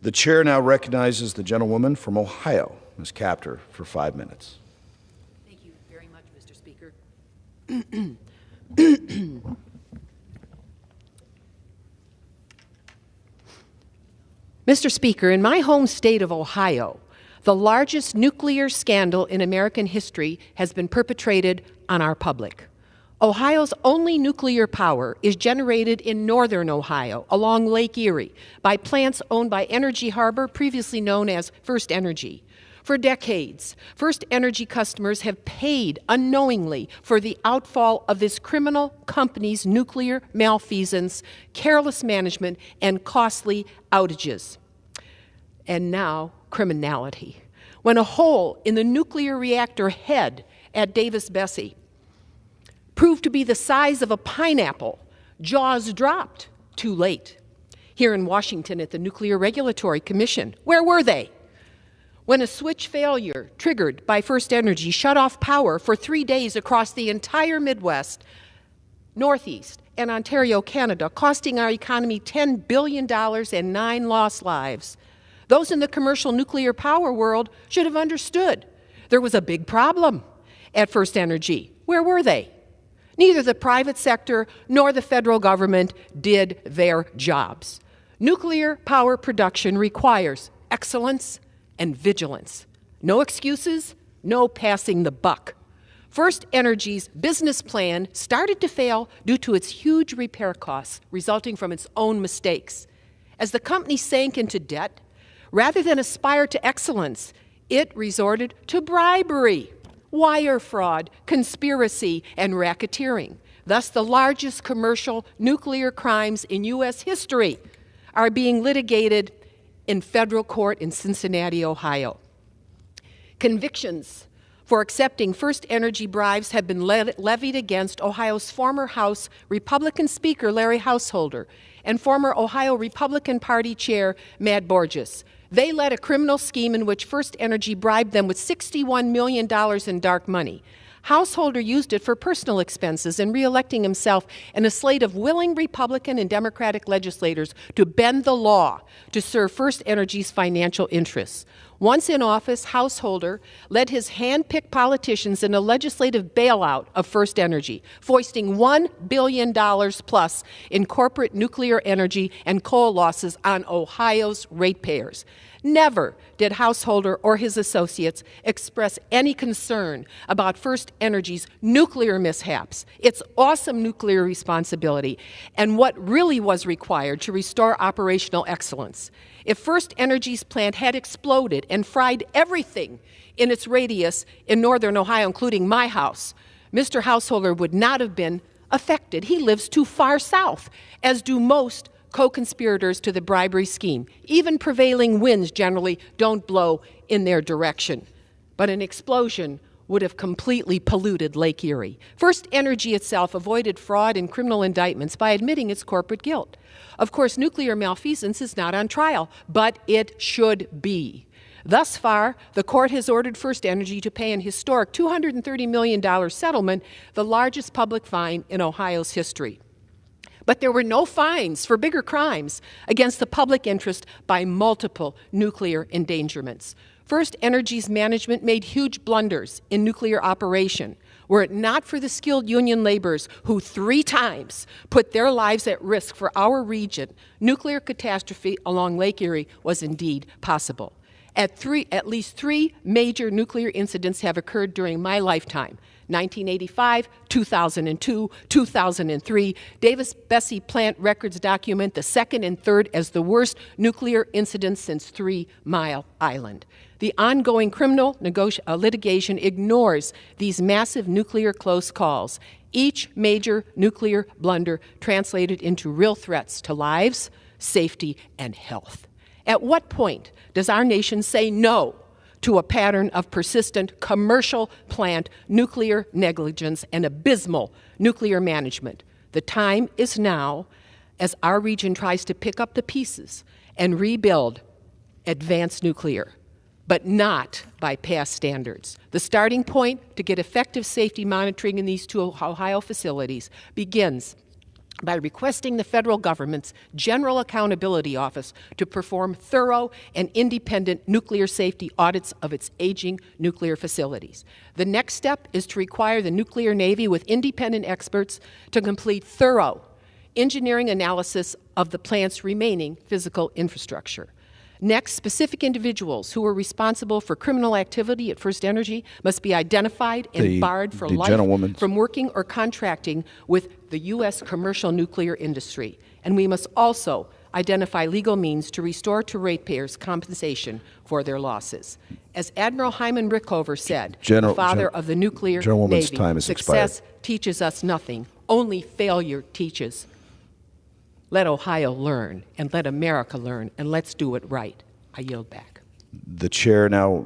The chair now recognizes the gentlewoman from Ohio, Ms. Kaptur, for 5 minutes. Thank you very much, Mr. Speaker. Mr. Speaker, in my home state of Ohio, the largest nuclear scandal in American history has been perpetrated on our public. Ohio's only nuclear power is generated in northern Ohio along Lake Erie by plants owned by Energy Harbor, previously known as First Energy. For decades, First Energy customers have paid unknowingly for the outfall of this criminal company's nuclear malfeasance, careless management, and costly outages. And now, criminality. When a hole in the nuclear reactor head at Davis-Besse proved to be the size of a pineapple, jaws dropped too late. Here in Washington at the Nuclear Regulatory Commission, where were they? When a switch failure triggered by First Energy shut off power for 3 days across the entire Midwest, Northeast, and Ontario, Canada, costing our economy $10 billion and 9 lost lives. Those in the commercial nuclear power world should have understood there was a big problem at First Energy. Where were they? Neither the private sector nor the federal government did their jobs. Nuclear power production requires excellence and vigilance. No excuses, no passing the buck. First Energy's business plan started to fail due to its huge repair costs resulting from its own mistakes. As the company sank into debt, rather than aspire to excellence, it resorted to bribery, wire fraud, conspiracy, and racketeering. Thus, the largest commercial nuclear crimes in U.S. history are being litigated in federal court in Cincinnati, Ohio. Convictions for accepting First Energy bribes have been levied against Ohio's former House Republican Speaker Larry Householder and former Ohio Republican Party Chair Matt Borges. They led a criminal scheme in which First Energy bribed them with $61 million in dark money. Householder used it for personal expenses and re-electing himself and a slate of willing Republican and Democratic legislators to bend the law to serve First Energy's financial interests. Once in office, Householder led his hand-picked politicians in a legislative bailout of First Energy, foisting $1 billion plus in corporate nuclear energy and coal losses on Ohio's ratepayers. Never did Householder or his associates express any concern about First Energy's nuclear mishaps, its awesome nuclear responsibility, and what really was required to restore operational excellence. If First Energy's plant had exploded and fried everything in its radius in northern Ohio, including my house, Mr. Householder would not have been affected. He lives too far south, as do most co-conspirators to the bribery scheme. Even prevailing winds generally don't blow in their direction. But an explosion would have completely polluted Lake Erie. First Energy itself avoided fraud and criminal indictments by admitting its corporate guilt. Of course, nuclear malfeasance is not on trial, but it should be. Thus far, the court has ordered First Energy to pay an historic $230 million settlement, the largest public fine in Ohio's history. But there were no fines for bigger crimes against the public interest by multiple nuclear endangerments. First Energy's management made huge blunders in nuclear operation. Were it not for the skilled union laborers who 3 times put their lives at risk for our region, nuclear catastrophe along Lake Erie was indeed possible. At least 3 major nuclear incidents have occurred during my lifetime. 1985, 2002, 2003. Davis-Besse plant records document the second and third as the worst nuclear incidents since 3 Mile Island. The ongoing criminal litigation ignores these massive nuclear close calls. Each major nuclear blunder translated into real threats to lives, safety, and health. At what point does our nation say no to a pattern of persistent commercial plant nuclear negligence and abysmal nuclear management? The time is now as our region tries to pick up the pieces and rebuild advanced nuclear, but not by past standards. The starting point to get effective safety monitoring in these 2 Ohio facilities begins by requesting the federal government's General Accountability Office to perform thorough and independent nuclear safety audits of its aging nuclear facilities. The next step is to require the nuclear Navy with independent experts to complete thorough engineering analysis of the plant's remaining physical infrastructure. Next, specific individuals who were responsible for criminal activity at First Energy must be identified and barred for life from working or contracting with the U.S. commercial nuclear industry. And we must also identify legal means to restore to ratepayers compensation for their losses. As Admiral Hyman Rickover said, the father of the nuclear Navy, success teaches us nothing, only failure teaches. Let Ohio learn, and let America learn, and let's do it right. I yield back. The chair now